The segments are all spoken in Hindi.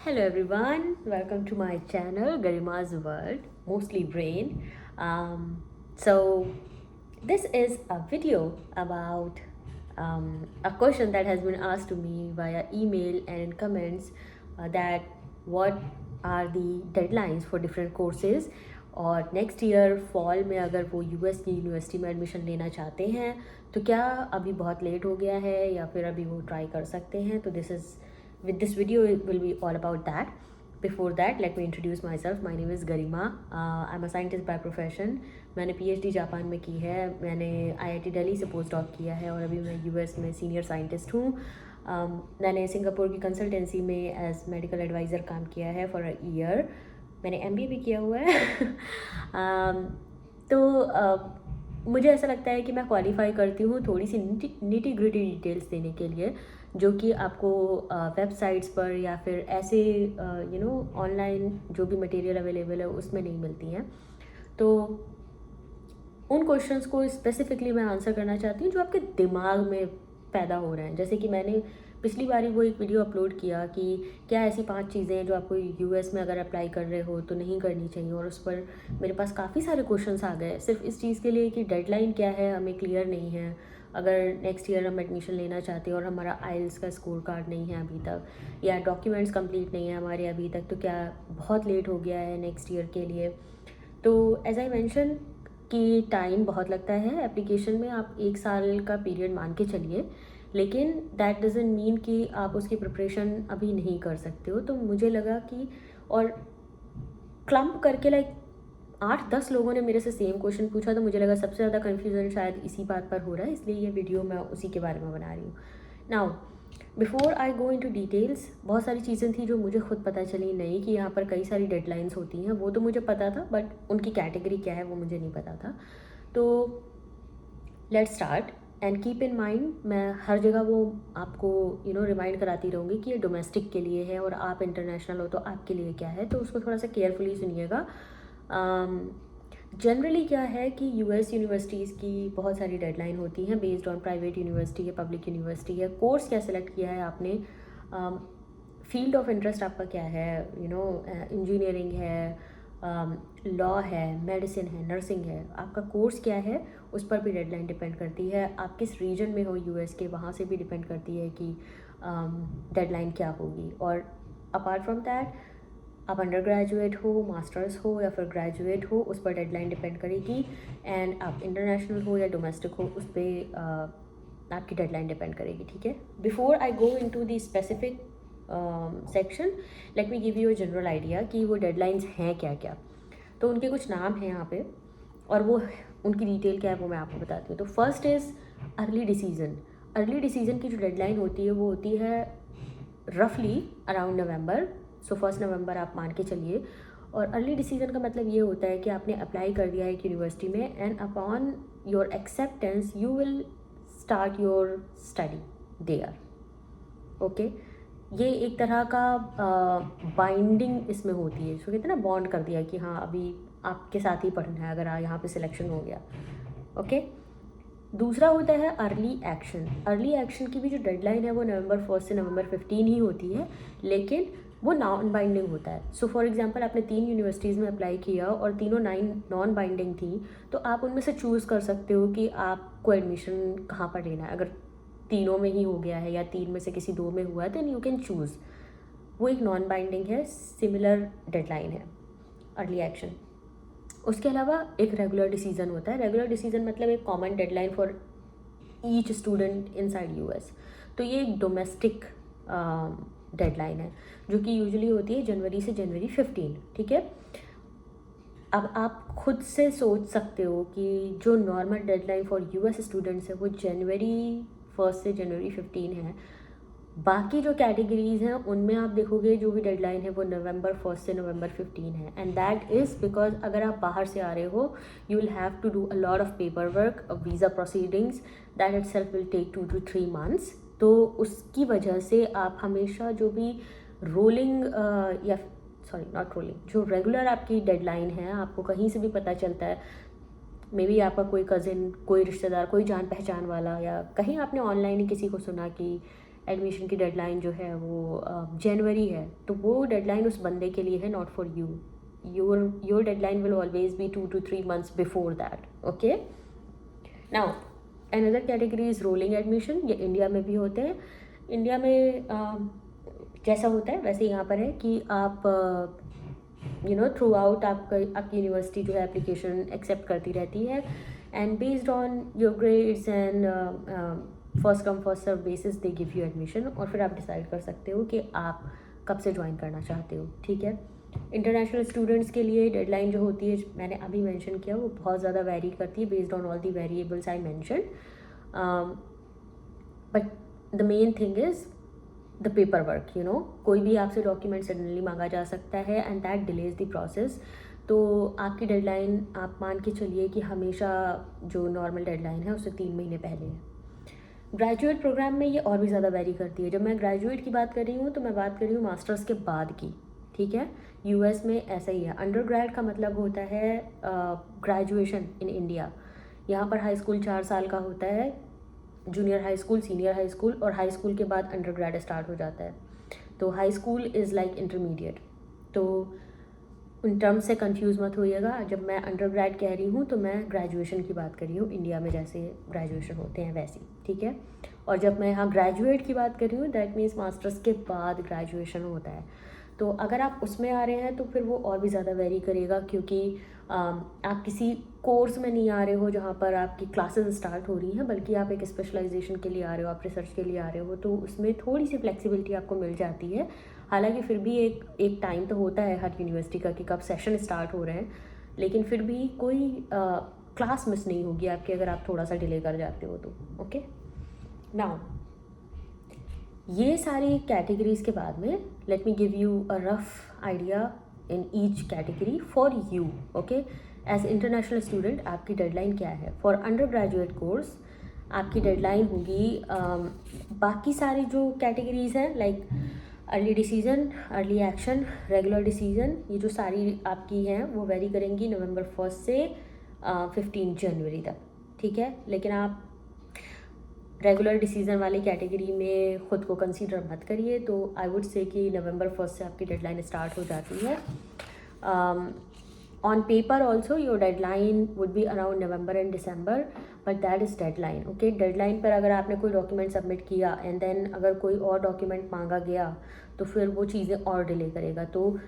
Hello everyone, welcome to my channel Garima's World, mostly brain. So this is a video about a question that has been asked to me via email and in comments, that what are the deadlines for different courses और नेक्स्ट ईयर फॉल में अगर वो यूएस की यूनिवर्सिटी में एडमिशन लेना चाहते हैं तो क्या अभी बहुत लेट हो गया है या फिर अभी वो ट्राई कर सकते हैं. तो this is with this video it will be all about that. Before that, let me introduce myself. My name is Garima. I'm a scientist by profession. मैंने PhD जापान में की है. मैंने IIT दिल्ली से पोस्ट डॉक किया है और अभी मैं US में सीनियर साइंटिस्ट हूँ. मैंने सिंगापुर की कंसल्टेंसी में एज मेडिकल एडवाइज़र काम किया है फॉर अ ईयर. मैंने MBA भी किया हुआ है. तो मुझे ऐसा लगता है कि मैं क्वालिफाई करती हूँ थोड़ी सी निटी ग्रिटी डिटेल्स देने के लिए, जो कि आपको वेबसाइट्स पर या फिर ऐसे ऑनलाइन जो भी मटेरियल अवेलेबल है उसमें नहीं मिलती हैं. तो उन क्वेश्चंस को स्पेसिफिकली मैं आंसर करना चाहती हूँ जो आपके दिमाग में पैदा हो रहे हैं. जैसे कि मैंने पिछली बार वो एक वीडियो अपलोड किया कि क्या ऐसी 5 चीज़ें हैं जो आपको US में अगर अप्लाई कर रहे हो तो नहीं करनी चाहिए, और उस पर मेरे पास काफ़ी सारे क्वेश्चंस आ गए सिर्फ इस चीज़ के लिए कि डेडलाइन क्या है हमें क्लियर नहीं है. अगर नेक्स्ट ईयर हम एडमिशन लेना चाहते हैं और हमारा आइल्स का स्कोर कार्ड नहीं है अभी तक, या डॉक्यूमेंट्स कंप्लीट नहीं है हमारे अभी तक, तो क्या बहुत लेट हो गया है नेक्स्ट ईयर के लिए. तो एज आई मैंशन कि टाइम बहुत लगता है एप्लीकेशन में. आप 1 साल का पीरियड मान के चलिए, लेकिन दैट डजंट मीन कि आप उसकी प्रिपरेशन अभी नहीं कर सकते हो. तो मुझे लगा कि, और क्लम्प करके लाइक 8-10 लोगों ने मेरे से सेम क्वेश्चन पूछा, तो मुझे लगा सबसे ज़्यादा कन्फ्यूज़न शायद इसी बात पर हो रहा है, इसलिए ये वीडियो मैं उसी के बारे में बना रही हूँ. Now before I go into details, बहुत सारी चीज़ें थी जो मुझे खुद पता चली नहीं कि यहाँ पर कई सारी डेडलाइंस होती हैं. वो तो मुझे पता था बट उनकी कैटेगरी क्या है वो मुझे नहीं पता था. तो let's start and keep in mind, मैं हर जगह वो आपको रिमाइंड कराती रहूँगी कि ये डोमेस्टिक के लिए है और आप इंटरनेशनल हो तो आपके लिए क्या है, तो उसको थोड़ा सा केयरफुली सुनिएगा. जनरली क्या है कि US यूनिवर्सिटीज़ की बहुत सारी डेडलाइन होती हैं बेस्ड ऑन प्राइवेट यूनिवर्सिटी है, पब्लिक यूनिवर्सिटी है. कोर्स क्या सेलेक्ट किया है आपने, फील्ड ऑफ इंटरेस्ट आपका क्या है, इंजीनियरिंग है, लॉ है, मेडिसिन है, नर्सिंग है, आपका कोर्स क्या है उस पर भी डेडलाइन डिपेंड करती है. आप किस रीजन में हो US के, वहाँ से भी डिपेंड करती है कि डेडलाइन क्या होगी. और अपार्ट फ्रॉम दैट, आप अंडर ग्रेजुएट हो, मास्टर्स हो या फिर ग्रेजुएट हो, उस पर डेडलाइन डिपेंड करेगी. एंड आप इंटरनेशनल हो या डोमेस्टिक हो, उस पर आपकी डेडलाइन डिपेंड करेगी. ठीक है. Before I go into the specific section, late me give you a general idea कि वो डेडलाइंस हैं क्या क्या. तो उनके कुछ नाम हैं यहाँ पे, और वो उनकी डिटेल क्या है वो मैं आपको बताती हूँ. तो first is early decision. Early decision की जो डेडलाइन होती है वो होती है रफली अराउंड नवंबर. सो 1 नवंबर आप मान के चलिए. और अर्ली डिसीजन का मतलब ये होता है कि आपने अप्लाई कर दिया है एक यूनिवर्सिटी में, and upon your acceptance you will start your study there. Okay. ये एक तरह का बाइंडिंग इसमें होती है, जो कहते हैं ना बॉन्ड कर दिया कि हाँ अभी आपके साथ ही पढ़ना है अगर यहाँ पे सिलेक्शन हो गया. ओके. दूसरा होता है अर्ली एक्शन. अर्ली एक्शन की भी जो डेडलाइन है वो नवंबर 1 से नवंबर 15 ही होती है, लेकिन वो नॉन बाइंडिंग होता है. सो फॉर एग्जांपल आपने 3 यूनिवर्सिटीज़ में अप्लाई किया और तीनों नॉन बाइंडिंग थी, तो आप उनमें से चूज़ कर सकते हो कि आपको एडमिशन कहाँ पर लेना है. अगर तीनों में ही हो गया है या 3 में से किसी 2 में हुआ है, देन यू कैन चूज़. वो एक नॉन बाइंडिंग है, सिमिलर डेडलाइन है अर्ली एक्शन. उसके अलावा एक रेगुलर डिसीजन होता है. रेगुलर डिसीजन मतलब एक common deadline for each student inside US. तो ये एक डोमेस्टिक डेडलाइन है जो कि यूजुअली होती है जनवरी से जनवरी 15. ठीक है. अब आप खुद से सोच सकते हो कि जो normal deadline for US students है वो जनवरी 1 से जनवरी 15 है. बाकी जो कैटेगरीज़ हैं उनमें आप देखोगे जो भी डेडलाइन है वो नवंबर 1 से नवंबर 15 है. एंड दैट इज़ बिकॉज अगर आप बाहर से आ रहे हो you will have to do a lot of paper work, visa proceedings, that itself will take 2 to 3 months. तो उसकी वजह से आप हमेशा जो भी रोलिंग या सॉरी नॉट रोलिंग, जो रेगुलर आपकी डेडलाइन है आपको कहीं से भी पता चलता है. मे बी आपका कोई कज़िन, कोई रिश्तेदार, कोई जान पहचान वाला, या कहीं आपने ऑनलाइन ही किसी को सुना कि एडमिशन की डेडलाइन जो है वो जनवरी है, तो वो डेडलाइन उस बंदे के लिए है, not for you. Your deadline will always be 2 to 3 months before that. Okay. Now another category is rolling admission. ये इंडिया में भी होते हैं. इंडिया में जैसा होता है वैसे यहाँ पर है कि आप थ्रू आउट आपकी यूनिवर्सिटी जो है एप्लीकेशन एक्सेप्ट करती रहती है, and based on your grades and first come first serve basis they give you admission. और फिर आप डिसाइड कर सकते हो कि आप कब से ज्वाइन करना चाहते हो. ठीक है. इंटरनेशनल स्टूडेंट्स के लिए डेडलाइन जो होती है, मैंने अभी मेंशन किया, वो बहुत ज़्यादा वेरी करती है based on all the variables I mention. But the main thing is the paper work. कोई भी आपसे डॉक्यूमेंट सडनली मांगा जा सकता है and that delays the process. तो आपकी डेडलाइन आप मान के चलिए कि हमेशा जो नॉर्मल डेडलाइन है उससे 3 महीने पहले है. ग्रेजुएट प्रोग्राम में ये और भी ज़्यादा वेरी करती है. जब मैं ग्रेजुएट की बात कर रही हूँ तो मैं बात कर रही हूँ मास्टर्स के बाद की. ठीक है. यूएस में ऐसा ही है. अंडर ग्रेड का मतलब होता है ग्रेजुएशन इन इंडिया. यहाँ पर हाई स्कूल 4 साल का होता है, junior high school, senior high school, और हाई स्कूल के बाद अंडर ग्रेड स्टार्ट हो जाता है. तो high school is like intermediate. तो उन टर्म्स से कंफ्यूज मत होइएगा. जब मैं अंडर ग्रेड कह रही हूँ तो मैं ग्रेजुएशन की बात कर रही हूँ, इंडिया में जैसे ग्रेजुएशन होते हैं वैसी. ठीक है. और जब मैं यहाँ ग्रेजुएट की बात कर रही हूँ दैट मीन्स मास्टर्स के बाद ग्रेजुएशन होता है. तो अगर आप उसमें आ रहे हैं तो फिर वो और भी ज़्यादा वेरी करेगा, क्योंकि आप किसी कोर्स में नहीं आ रहे हो जहाँ पर आपकी क्लासेस स्टार्ट हो रही हैं, बल्कि आप एक स्पेशलाइजेशन के लिए आ रहे हो, आप रिसर्च के लिए आ रहे हो. तो उसमें थोड़ी सी फ्लेक्सिबिलिटी आपको मिल जाती है. हालांकि फिर भी एक टाइम तो होता है हर यूनिवर्सिटी का कि कब सेशन स्टार्ट हो रहे हैं, लेकिन फिर भी कोई क्लास मिस नहीं होगी आपकी अगर आप थोड़ा सा डिले कर जाते हो तो. ओके. नाउ ये सारी कैटेगरीज़ के बाद में let me give you a rough idea in each category for you. Okay. As international student आपकी डेडलाइन क्या है? फॉर अंडर ग्रेजुएट कोर्स आपकी डेडलाइन होगी बाकी सारी जो कैटेगरीज़ हैं like early decision, early action, regular decision, ये जो सारी आपकी हैं वो वेरी करेंगी नवंबर 1 से 15 जनवरी तक. ठीक है. लेकिन आप रेगुलर डिसीजन वाली कैटेगरी में ख़ुद को कंसीडर मत करिए. तो आई वुड से कि नवंबर 1 से आपकी डेडलाइन स्टार्ट हो जाती है. On paper also your deadline would be around November and December, but that is deadline. Okay. Deadline पर अगर आपने कोई डॉक्यूमेंट सबमिट किया एंड देन अगर कोई और डॉक्यूमेंट मांगा गया तो फिर वो चीज़ें और डिले करेगा. तो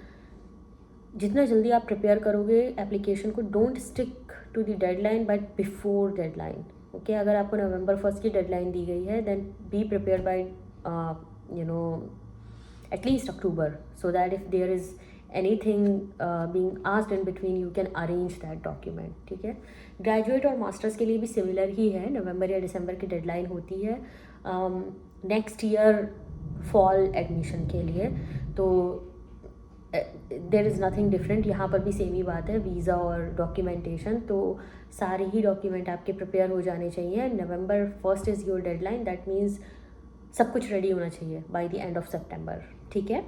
जितना जल्दी आप प्रिपेयर करोगे एप्लीकेशन को, don't stick to the deadline but before deadline. Okay. अगर आपको नवंबर 1 की डेडलाइन दी गई है then be prepare by at least October, so that if there is anything being asked in between you can arrange that document. ठीक है. ग्रेजुएट और मास्टर्स के लिए भी सिमिलर ही है. नवंबर या दिसंबर की डेडलाइन होती है नेक्स्ट ईयर फॉल एडमिशन के लिए. तो देयर इज़ नथिंग डिफरेंट. यहाँ पर भी सेम ही बात है, वीज़ा और डॉक्यूमेंटेशन. तो सारे ही डॉक्यूमेंट आपके प्रिपेयर हो जाने चाहिए. नवंबर 1 is your deadline. That means सब कुछ रेडी होना चाहिए बाय द एंड ऑफ सितंबर. ठीक है.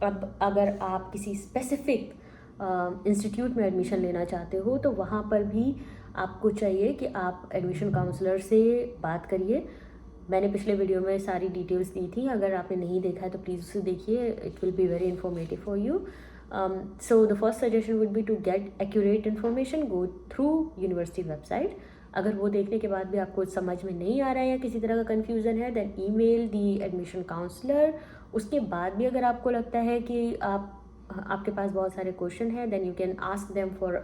अब अगर आप किसी स्पेसिफिक इंस्टीट्यूट में एडमिशन लेना चाहते हो तो वहाँ पर भी आपको चाहिए कि आप एडमिशन काउंसलर से बात करिए. मैंने पिछले वीडियो में सारी डिटेल्स दी थी, अगर आपने नहीं देखा है तो प्लीज़ उसे देखिए. It will be very informative for you. So the first suggestion would be to get accurate information, go through university website. अगर वो देखने के बाद भी आपको समझ में नहीं आ रहा है या किसी तरह का कन्फ्यूज़न है देन ईमेल दी एडमिशन काउंसलर. उसके बाद भी अगर आपको लगता है कि आपके पास बहुत सारे क्वेश्चन हैं then you can ask them for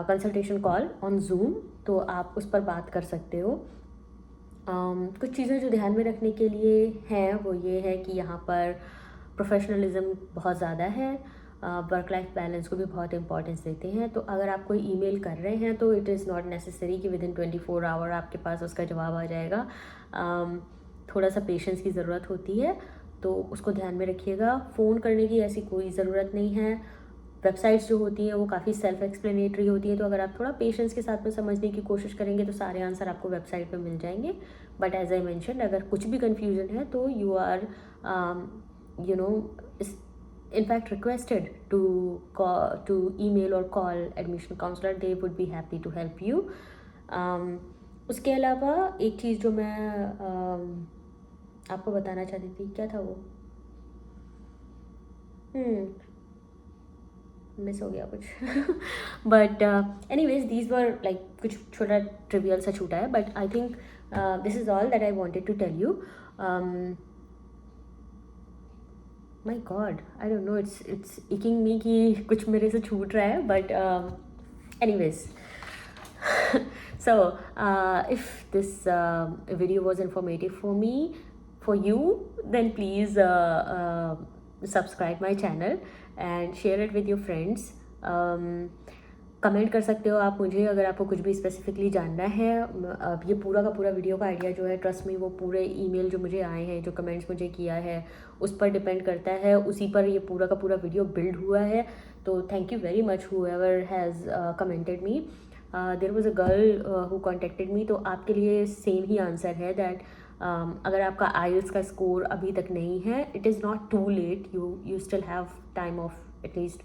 consultation call on Zoom. तो आप उस पर बात कर सकते हो. कुछ चीज़ें जो ध्यान में रखने के लिए हैं वो ये है कि यहाँ पर प्रोफेशनलिज्म बहुत ज़्यादा है. वर्क लाइफ बैलेंस को भी बहुत इंपॉर्टेंस देते हैं. तो अगर आप कोई ईमेल कर रहे हैं तो इट इज़ नॉट नेसेसरी कि विद इन 24 आवर आपके पास उसका जवाब आ जाएगा. थोड़ा सा पेशेंस की ज़रूरत होती है, तो उसको ध्यान में रखिएगा. फ़ोन करने की ऐसी कोई ज़रूरत नहीं है. वेबसाइट्स जो होती हैं वो काफ़ी सेल्फ एक्सप्लेनेटरी होती हैं, तो अगर आप थोड़ा पेशेंस के साथ में समझने की कोशिश करेंगे तो सारे आंसर आपको वेबसाइट पे मिल जाएंगे. बट एज आई मैंशन, अगर कुछ भी कन्फ्यूजन है तो you are in fact requested to email or call admission counselor. They would be happy to help you. उसके अलावा एक चीज़ जो मैं आपको बताना चाहती थी, क्या था वो? मिस हो गया कुछ but anyways these were like कुछ छोटा ट्रिवियल सा छूटा है, but I think this is all that I wanted to tell you. My god, I don't know, it's irking me कि कुछ मेरे से छूट रहा है, but anyways. So if this video was informative for me, for you, then please subscribe my channel and share it with your friends. Comment कर सकते हो आप मुझे अगर आपको कुछ भी स्पेसिफिकली जानना है. अब ये पूरा का पूरा वीडियो का आइडिया जो है, ट्रस्ट मी, वो पूरे ईमेल जो मुझे आए हैं, जो कमेंट्स मुझे किया है, उस पर डिपेंड करता है. उसी पर ये पूरा का पूरा वीडियो बिल्ड हुआ है. तो thank you very much whoever has commented me. There was a girl who contacted me. तो आपके लिए सेम ही आंसर है दैट अगर आपका आइल्स का स्कोर अभी तक नहीं है, it is not too late. You still have time of at least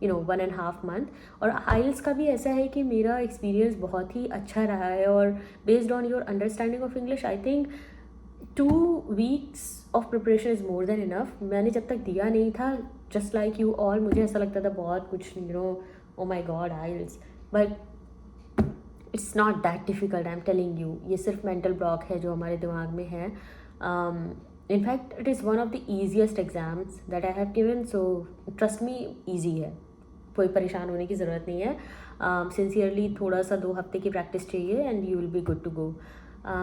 1.5 month. और आइल्स का भी ऐसा है कि मेरा एक्सपीरियंस बहुत ही अच्छा रहा है, और based on your understanding of English I think 2 weeks of preparation is more than enough. मैंने जब तक दिया नहीं था, जस्ट लाइक यू ऑल, मुझे ऐसा लगता था बहुत कुछ, ओ माई गॉड आइल्स, but it's not that difficult. I am telling you, ये सिर्फ मेंटल ब्लॉक है जो हमारे दिमाग में है. In fact it is one of the easiest exams that I have given. So trust me, easy है, कोई परेशान होने की ज़रूरत नहीं है. सिंसियरली थोड़ा सा 2 हफ्ते की प्रैक्टिस चाहिए and you will be good to go.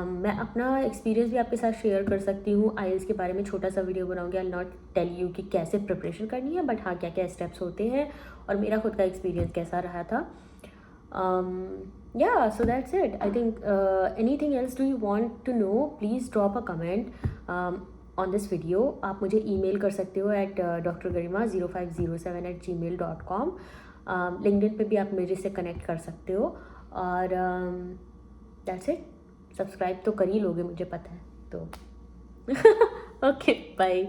मैं अपना एक्सपीरियंस भी आपके साथ शेयर कर सकती हूँ. आइल्स के बारे में छोटा सा वीडियो बनाऊंगी. आई नॉट टेल यू कि कैसे प्रिपरेशन करनी है, बट हाँ, क्या क्या स्टेप्स होते हैं और मेरा खुद का एक्सपीरियंस कैसा रहा था. Yeah, so that's it. I think anything else do you want to know, please drop a comment on this video. आप मुझे email कर सकते हो at drgarima0507@gmail.com. LinkedIn पे भी आप मेरे से कनेक्ट कर सकते हो. और that's it. सब्सक्राइब तो कर ही लोगे, मुझे पता है. तो ओके, बाय.